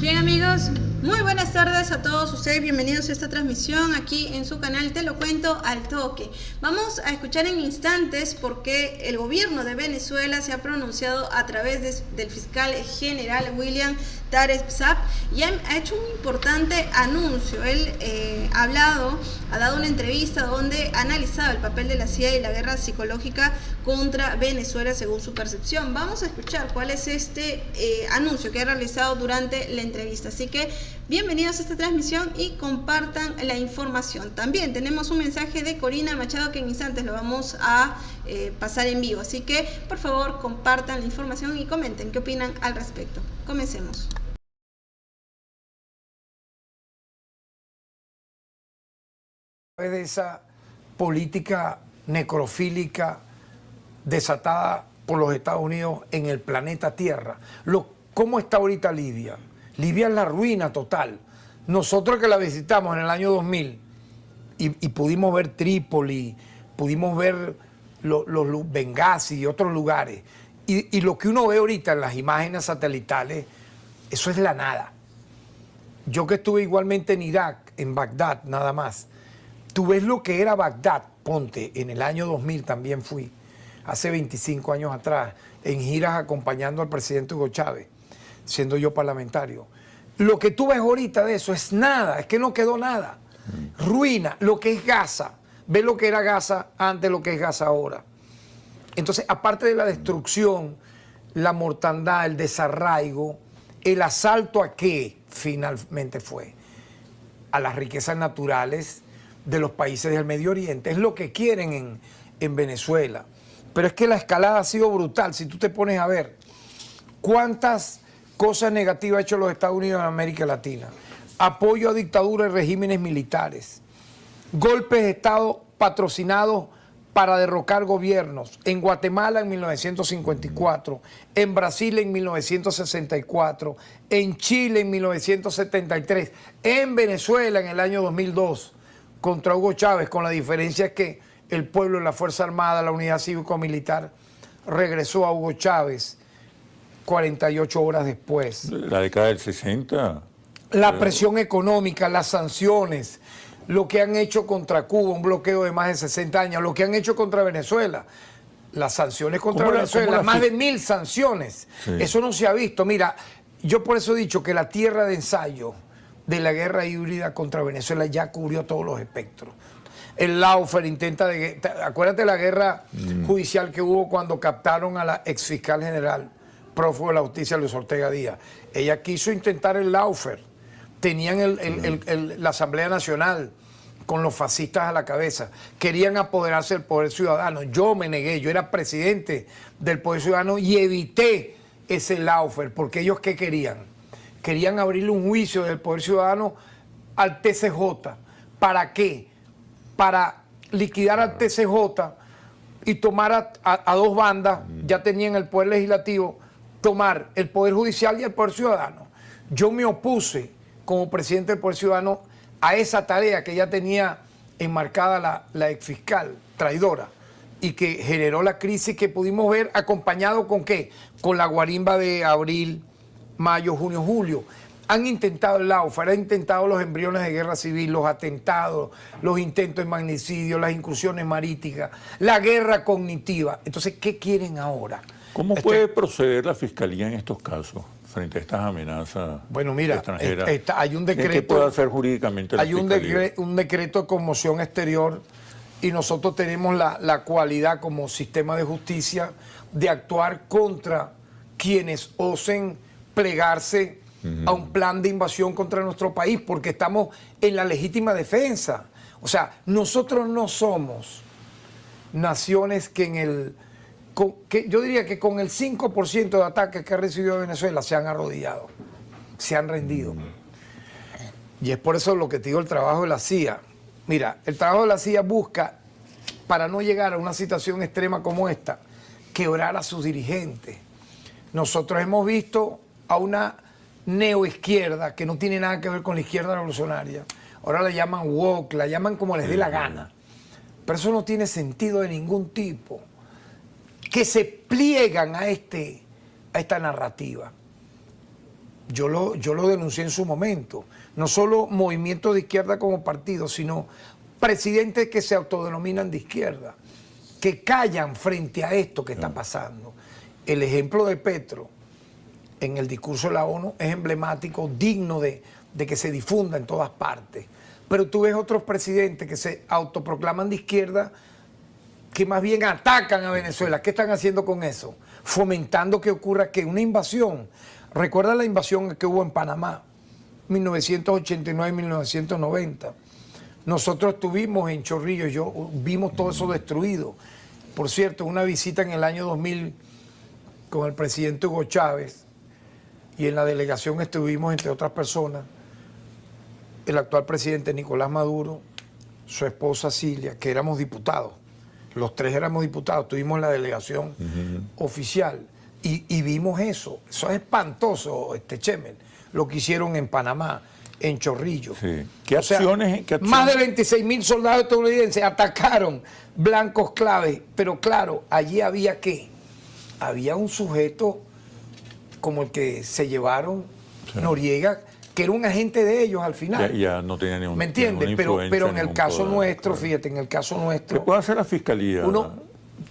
Bien amigos, muy buenas tardes a todos ustedes, bienvenidos a esta transmisión aquí en su canal Te lo cuento al toque. Vamos a escuchar en instantes por qué el gobierno de Venezuela se ha pronunciado a través del fiscal general William Tareq Saab y ha hecho un importante anuncio. Él ha dado una entrevista donde analizaba el papel de la CIA y la guerra psicológica contra Venezuela según su percepción. Vamos a escuchar cuál es este anuncio que ha realizado durante la entrevista. Así que bienvenidos a esta transmisión y compartan la información. También tenemos un mensaje de Corina Machado que en instantes lo vamos a pasar en vivo. Así que por favor compartan la información y comenten qué opinan al respecto. Comencemos. De esa política necrofílica desatada por los Estados Unidos en el planeta Tierra. ¿Cómo está ahorita Libia? Libia es la ruina total. Nosotros que la visitamos en el año 2000 y pudimos ver Trípoli, pudimos ver los Benghazi y otros lugares. Y lo que uno ve ahorita en las imágenes satelitales, eso es la nada. Yo que estuve igualmente en Irak, en Bagdad nada más, tú ves lo que era Bagdad, ponte, en el año 2000 también fui, hace 25 años atrás, en giras acompañando al presidente Hugo Chávez, siendo yo parlamentario. Lo que tú ves ahorita de eso es nada, es que no quedó nada. Ruina, lo que es Gaza, ve lo que era Gaza antes, lo que es Gaza ahora. Entonces, aparte de la destrucción, la mortandad, el desarraigo, el asalto a qué finalmente fue, a las riquezas naturales de los países del Medio Oriente. Es lo que quieren en Venezuela. Pero es que la escalada ha sido brutal. Si tú te pones a ver cuántas cosas negativas ha hecho los Estados Unidos en América Latina. Apoyo a dictaduras y regímenes militares. Golpes de Estado patrocinados para derrocar gobiernos. En Guatemala en 1954, en Brasil en 1964, en Chile en 1973, en Venezuela en el año 2002, contra Hugo Chávez, con la diferencia que el pueblo, la Fuerza Armada, la Unidad Cívico-Militar, regresó a Hugo Chávez 48 horas después. La década del 60. La presión económica, las sanciones, lo que han hecho contra Cuba, un bloqueo de más de 60 años, lo que han hecho contra Venezuela, las sanciones contra Venezuela, más de 1000 sanciones. Sí. Eso no se ha visto. Mira, yo por eso he dicho que la tierra de ensayo de la guerra híbrida contra Venezuela ya cubrió todos los espectros. El Laufer intenta, acuérdate de la guerra judicial que hubo cuando captaron a la exfiscal general, prófugo de la justicia, Luis Ortega Díaz. Ella quiso intentar el Laufer, tenían la Asamblea Nacional con los fascistas a la cabeza, querían apoderarse del Poder Ciudadano. Yo me negué, yo era presidente del Poder Ciudadano y evité ese Laufer, porque ellos ¿qué querían? Querían abrirle un juicio del Poder Ciudadano al TCJ. ¿Para qué? Para liquidar al TCJ y tomar a dos bandas, ya tenían el Poder Legislativo, tomar el Poder Judicial y el Poder Ciudadano. Yo me opuse como presidente del Poder Ciudadano a esa tarea que ya tenía enmarcada la exfiscal traidora y que generó la crisis que pudimos ver, acompañado con ¿qué? Con la guarimba de abril, mayo, junio, julio. Han intentado el Laufer, han intentado los embriones de guerra civil, los atentados, los intentos de magnicidio, las incursiones marítimas, la guerra cognitiva. Entonces, ¿qué quieren ahora? ¿Cómo puede proceder la Fiscalía en estos casos frente a estas amenazas extranjeras? Hay un decreto. ¿Qué puede hacer jurídicamente la Fiscalía? Hay un decreto de conmoción exterior y nosotros tenemos la cualidad como sistema de justicia de actuar contra quienes osen plegarse a un plan de invasión contra nuestro país, porque estamos en la legítima defensa. O sea, nosotros no somos naciones que yo diría que con el 5% de ataques que ha recibido Venezuela se han arrodillado, se han rendido. Y es por eso lo que te digo, el trabajo de la CIA. Mira, el trabajo de la CIA busca, para no llegar a una situación extrema como esta, quebrar a sus dirigentes. Nosotros hemos visto a una neoizquierda que no tiene nada que ver con la izquierda revolucionaria. Ahora la llaman woke, la llaman como les dé la gana. Pero eso no tiene sentido de ningún tipo. Que se pliegan a esta narrativa. yo lo denuncié en su momento. No solo movimientos de izquierda como partido, sino presidentes que se autodenominan de izquierda, que callan frente a esto que está pasando. El ejemplo de Petro en el discurso de la ONU es emblemático, digno de que se difunda en todas partes. Pero tú ves otros presidentes que se autoproclaman de izquierda, que más bien atacan a Venezuela. ¿Qué están haciendo con eso? Fomentando que ocurra que una invasión. Recuerda la invasión que hubo en Panamá, 1989-1990. Nosotros estuvimos en Chorrillos, vimos todo eso destruido. Por cierto, una visita en el año 2000 con el presidente Hugo Chávez, y en la delegación estuvimos, entre otras personas, el actual presidente Nicolás Maduro, su esposa Cilia, que éramos diputados. Los tres éramos diputados, estuvimos en la delegación oficial y vimos eso. Eso es espantoso, Chemel, lo que hicieron en Panamá, en Chorrillos. Sí. ¿Qué acciones? Más de 26.000 soldados estadounidenses atacaron blancos clave, pero claro, allí había ¿qué? Había un sujeto como el que se llevaron, Noriega, que era un agente de ellos al final. Ya no tenía ningún. ¿Me entiendes? Pero en el caso nuestro, fíjate, en el caso nuestro. ¿Qué puede hacer la fiscalía?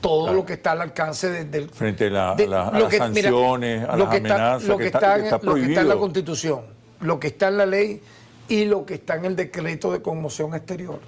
Todo lo que está al alcance del. Frente a las sanciones, a las amenazas, lo que está en la Constitución, lo que está en la ley y lo que está en el decreto de conmoción exterior.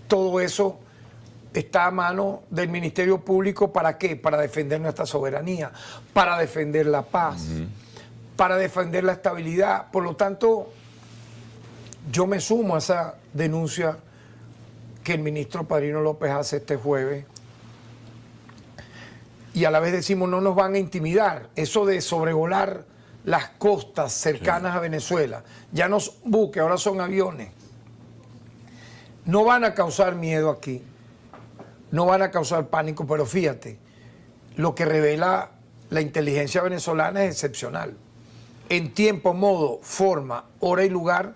Todo eso está a mano del Ministerio Público. ¿Para qué? Para defender nuestra soberanía, para defender la paz, para defender la estabilidad. Por lo tanto, yo me sumo a esa denuncia que el ministro Padrino López hace este jueves. Y a la vez decimos, no nos van a intimidar. Eso de sobrevolar las costas cercanas a Venezuela, ya no son buques, ahora son aviones. No van a causar miedo aquí, no van a causar pánico, pero fíjate, lo que revela la inteligencia venezolana es excepcional. En tiempo, modo, forma, hora y lugar,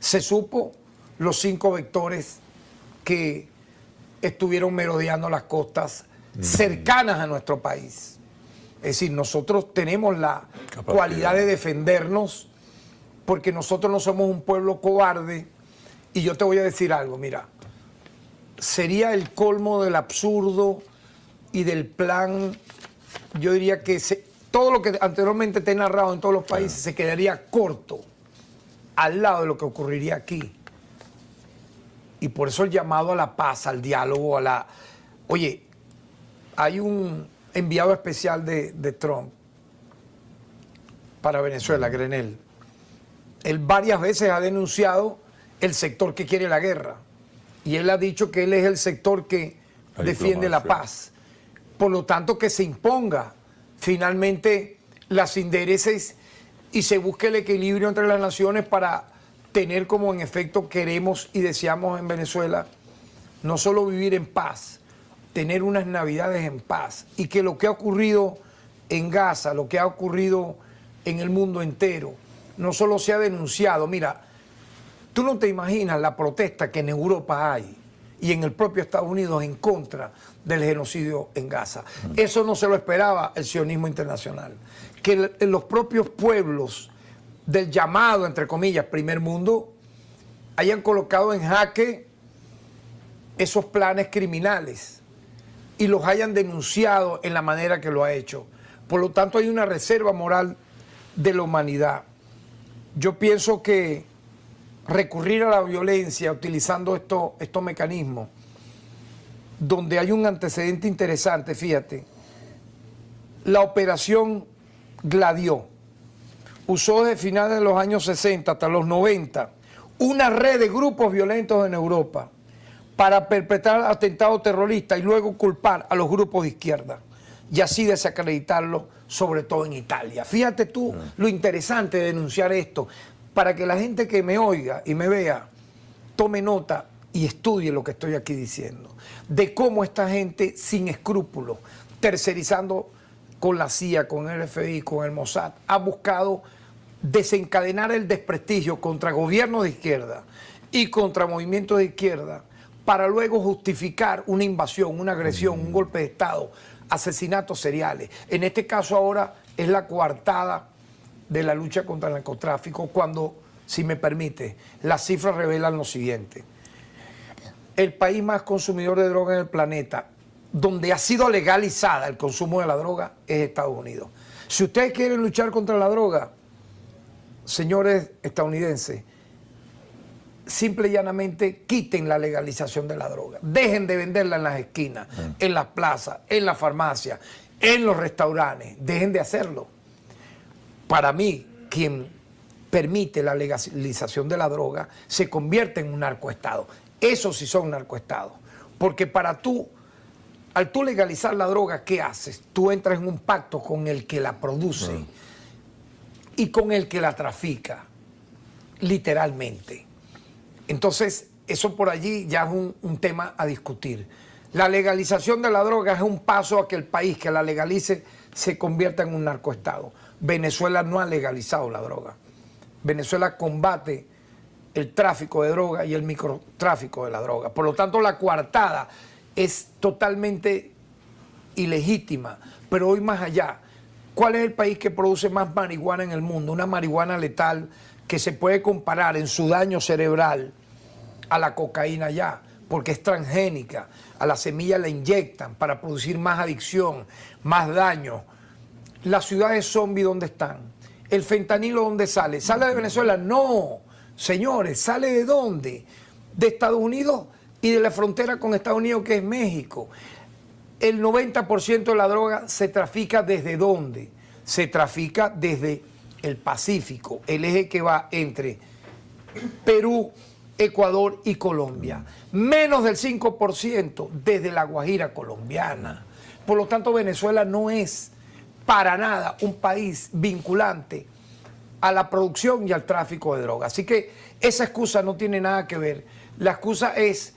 se supo los 5 vectores que estuvieron merodeando las costas cercanas a nuestro país. Es decir, nosotros tenemos la cualidad de defendernos porque nosotros no somos un pueblo cobarde. Y yo te voy a decir algo, mira, sería el colmo del absurdo y del plan, yo diría que todo lo que anteriormente te he narrado en todos los países se quedaría corto al lado de lo que ocurriría aquí. Y por eso el llamado a la paz, al diálogo, Oye, hay un enviado especial de Trump para Venezuela, Grenell. Él varias veces ha denunciado el sector que quiere la guerra. Y él ha dicho que él es el sector que defiende la paz. Por lo tanto, que se imponga finalmente las intereses y se busque el equilibrio entre las naciones para tener, como en efecto queremos y deseamos en Venezuela, no solo vivir en paz, tener unas navidades en paz, y que lo que ha ocurrido en Gaza, lo que ha ocurrido en el mundo entero, no solo se ha denunciado. Mira, tú no te imaginas la protesta que en Europa hay y en el propio Estados Unidos en contra del genocidio en Gaza. Eso no se lo esperaba el sionismo internacional. Que los propios pueblos del llamado, entre comillas, primer mundo, hayan colocado en jaque esos planes criminales y los hayan denunciado en la manera que lo ha hecho. Por lo tanto, hay una reserva moral de la humanidad. Yo pienso que recurrir a la violencia utilizando estos mecanismos, donde hay un antecedente interesante, fíjate, la operación Gladio usó desde finales de los años 60 hasta los 90 una red de grupos violentos en Europa para perpetrar atentados terroristas y luego culpar a los grupos de izquierda y así desacreditarlos, sobre todo en Italia. Fíjate tú lo interesante de denunciar esto, para que la gente que me oiga y me vea tome nota y estudie lo que estoy aquí diciendo, de cómo esta gente sin escrúpulos, tercerizando con la CIA, con el FBI, con el Mossad, ha buscado desencadenar el desprestigio contra gobiernos de izquierda y contra movimientos de izquierda, para luego justificar una invasión, una agresión, un golpe de Estado, asesinatos seriales. En este caso ahora es la coartada de la lucha contra el narcotráfico cuando, si me permite, las cifras revelan lo siguiente. El país más consumidor de droga en el planeta, donde ha sido legalizada el consumo de la droga, es Estados Unidos. Si ustedes quieren luchar contra la droga, señores estadounidenses, simple y llanamente quiten la legalización de la droga. Dejen de venderla en las esquinas, en las plazas, en las farmacias, en los restaurantes. Dejen de hacerlo. Para mí, quien permite la legalización de la droga se convierte en un narcoestado. Esos sí son narcoestados. Porque al tú legalizar la droga, ¿qué haces? Tú entras en un pacto con el que la produce y con el que la trafica, literalmente. Entonces, eso por allí ya es un tema a discutir. La legalización de la droga es un paso a que el país que la legalice se convierta en un narcoestado. Venezuela no ha legalizado la droga. Venezuela combate el tráfico de droga y el microtráfico de la droga. Por lo tanto, la coartada es totalmente ilegítima. Pero hoy más allá, ¿cuál es el país que produce más marihuana en el mundo? Una marihuana letal que se puede comparar en su daño cerebral a la cocaína ya, porque es transgénica. A la semilla la inyectan para producir más adicción, más daño. Las ciudades zombies, ¿dónde están? ¿El fentanilo dónde sale? ¿Sale de Venezuela? No, señores, ¿sale de dónde? De Estados Unidos y de la frontera con Estados Unidos, que es México. El 90% de la droga se trafica ¿desde dónde? Se trafica desde el Pacífico, el eje que va entre Perú, Ecuador y Colombia. Menos del 5% desde la Guajira colombiana. Por lo tanto, Venezuela no es para nada un país vinculante a la producción y al tráfico de drogas. Así que esa excusa no tiene nada que ver. La excusa es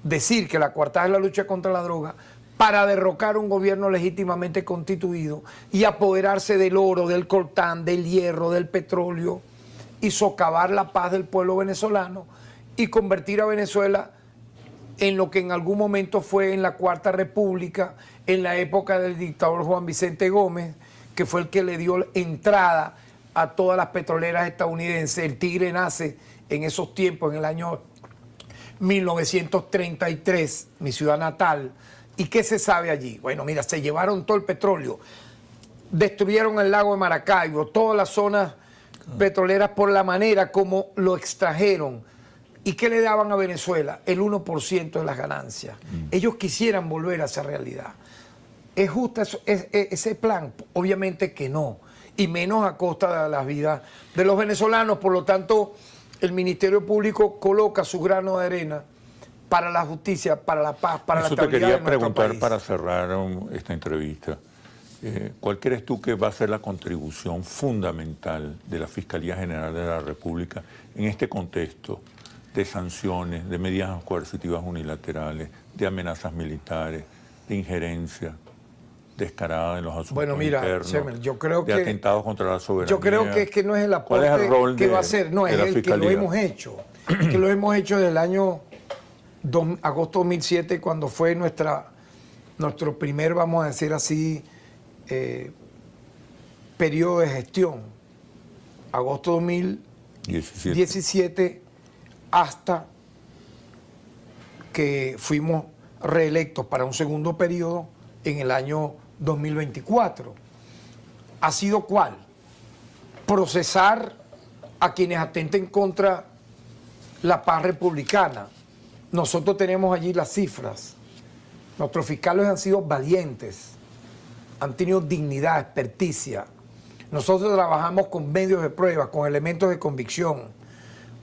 decir que la coartada es la lucha contra la droga para derrocar un gobierno legítimamente constituido y apoderarse del oro, del coltán, del hierro, del petróleo y socavar la paz del pueblo venezolano y convertir a Venezuela en lo que en algún momento fue en la Cuarta República, en la época del dictador Juan Vicente Gómez, que fue el que le dio entrada a todas las petroleras estadounidenses. El tigre nace en esos tiempos, en el año 1933, mi ciudad natal. ¿Y qué se sabe allí? Bueno, mira, se llevaron todo el petróleo, destruyeron el lago de Maracaibo, todas las zonas petroleras por la manera como lo extrajeron. ¿Y qué le daban a Venezuela? El 1% de las ganancias. Ellos quisieran volver a esa realidad. ¿Es justo ese plan? Obviamente que no. Y menos a costa de las vidas de los venezolanos. Por lo tanto, el Ministerio Público coloca su grano de arena para la justicia, para la paz, para la estabilidad de nuestro país. Eso te quería preguntar para cerrar esta entrevista. ¿Cuál crees tú que va a ser la contribución fundamental de la Fiscalía General de la República en este contexto de sanciones, de medidas coercitivas unilaterales, de amenazas militares, de injerencia descarada en los asuntos internos, Semer, yo creo de atentados contra la soberanía? Yo creo que es que no es el aporte que va a hacer, no, es el que lo hemos hecho. Es que lo hemos hecho desde el año agosto 2007, cuando fue nuestro primer, vamos a decir así, periodo de gestión. Agosto 2017 hasta que fuimos reelectos para un segundo periodo en el año 2024. ¿Ha sido cuál? Procesar a quienes atenten contra la paz republicana. Nosotros tenemos allí las cifras. Nuestros fiscales han sido valientes, han tenido dignidad, experticia. Nosotros trabajamos con medios de prueba, con elementos de convicción.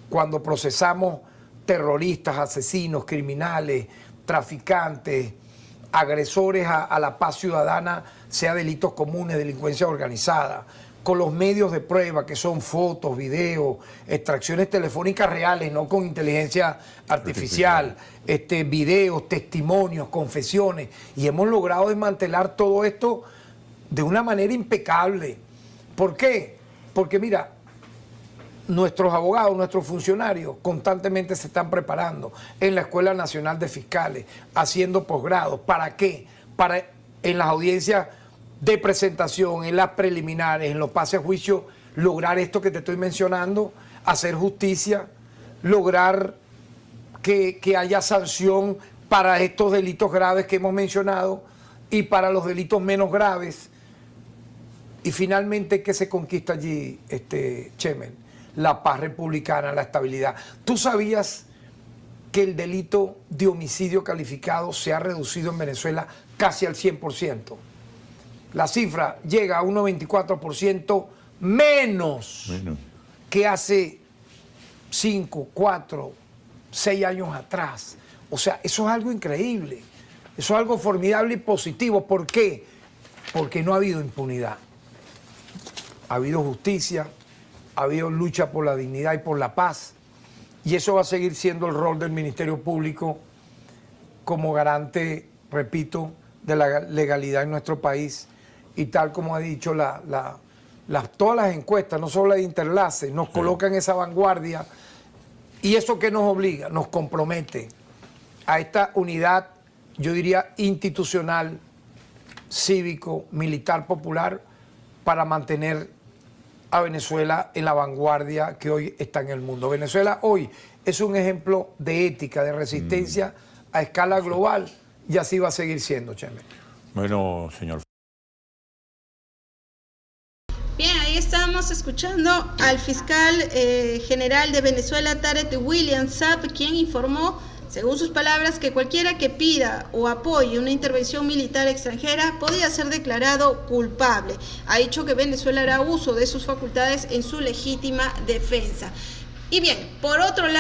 Cuando procesamos terroristas, asesinos, criminales, traficantes, agresores a la paz ciudadana, sea delitos comunes, delincuencia organizada, con los medios de prueba que son fotos, videos, extracciones telefónicas reales, no con inteligencia artificial, videos, testimonios, confesiones, y hemos logrado desmantelar todo esto de una manera impecable. ¿Por qué? Porque mira, nuestros abogados, nuestros funcionarios constantemente se están preparando en la Escuela Nacional de Fiscales, haciendo posgrados. ¿Para qué? Para en las audiencias de presentación, en las preliminares, en los pases a juicio, lograr esto que te estoy mencionando, hacer justicia, lograr que haya sanción para estos delitos graves que hemos mencionado y para los delitos menos graves. Y finalmente, ¿qué se conquista allí, Chemel? La paz republicana, la estabilidad. ¿Tú sabías que el delito de homicidio calificado se ha reducido en Venezuela casi al 100%? La cifra llega a un 94% menos que hace 5, 4, 6 años atrás. O sea, eso es algo increíble. Eso es algo formidable y positivo. ¿Por qué? Porque no ha habido impunidad. Ha habido justicia, ha habido lucha por la dignidad y por la paz. Y eso va a seguir siendo el rol del Ministerio Público como garante, repito, de la legalidad en nuestro país. Y tal como ha dicho todas las encuestas, no solo la de Interlace, nos colocan en esa vanguardia. ¿Y eso qué nos obliga? Nos compromete a esta unidad, yo diría, institucional, cívico, militar, popular, para mantener a Venezuela en la vanguardia que hoy está en el mundo. Venezuela hoy es un ejemplo de ética, de resistencia a escala global, y así va a seguir siendo, Chemel. Bueno, señor. Bien, ahí estamos escuchando al fiscal general de Venezuela, Tarek William Saab, quien informó, según sus palabras, que cualquiera que pida o apoye una intervención militar extranjera podría ser declarado culpable. Ha dicho que Venezuela hará uso de sus facultades en su legítima defensa. Y bien, por otro lado,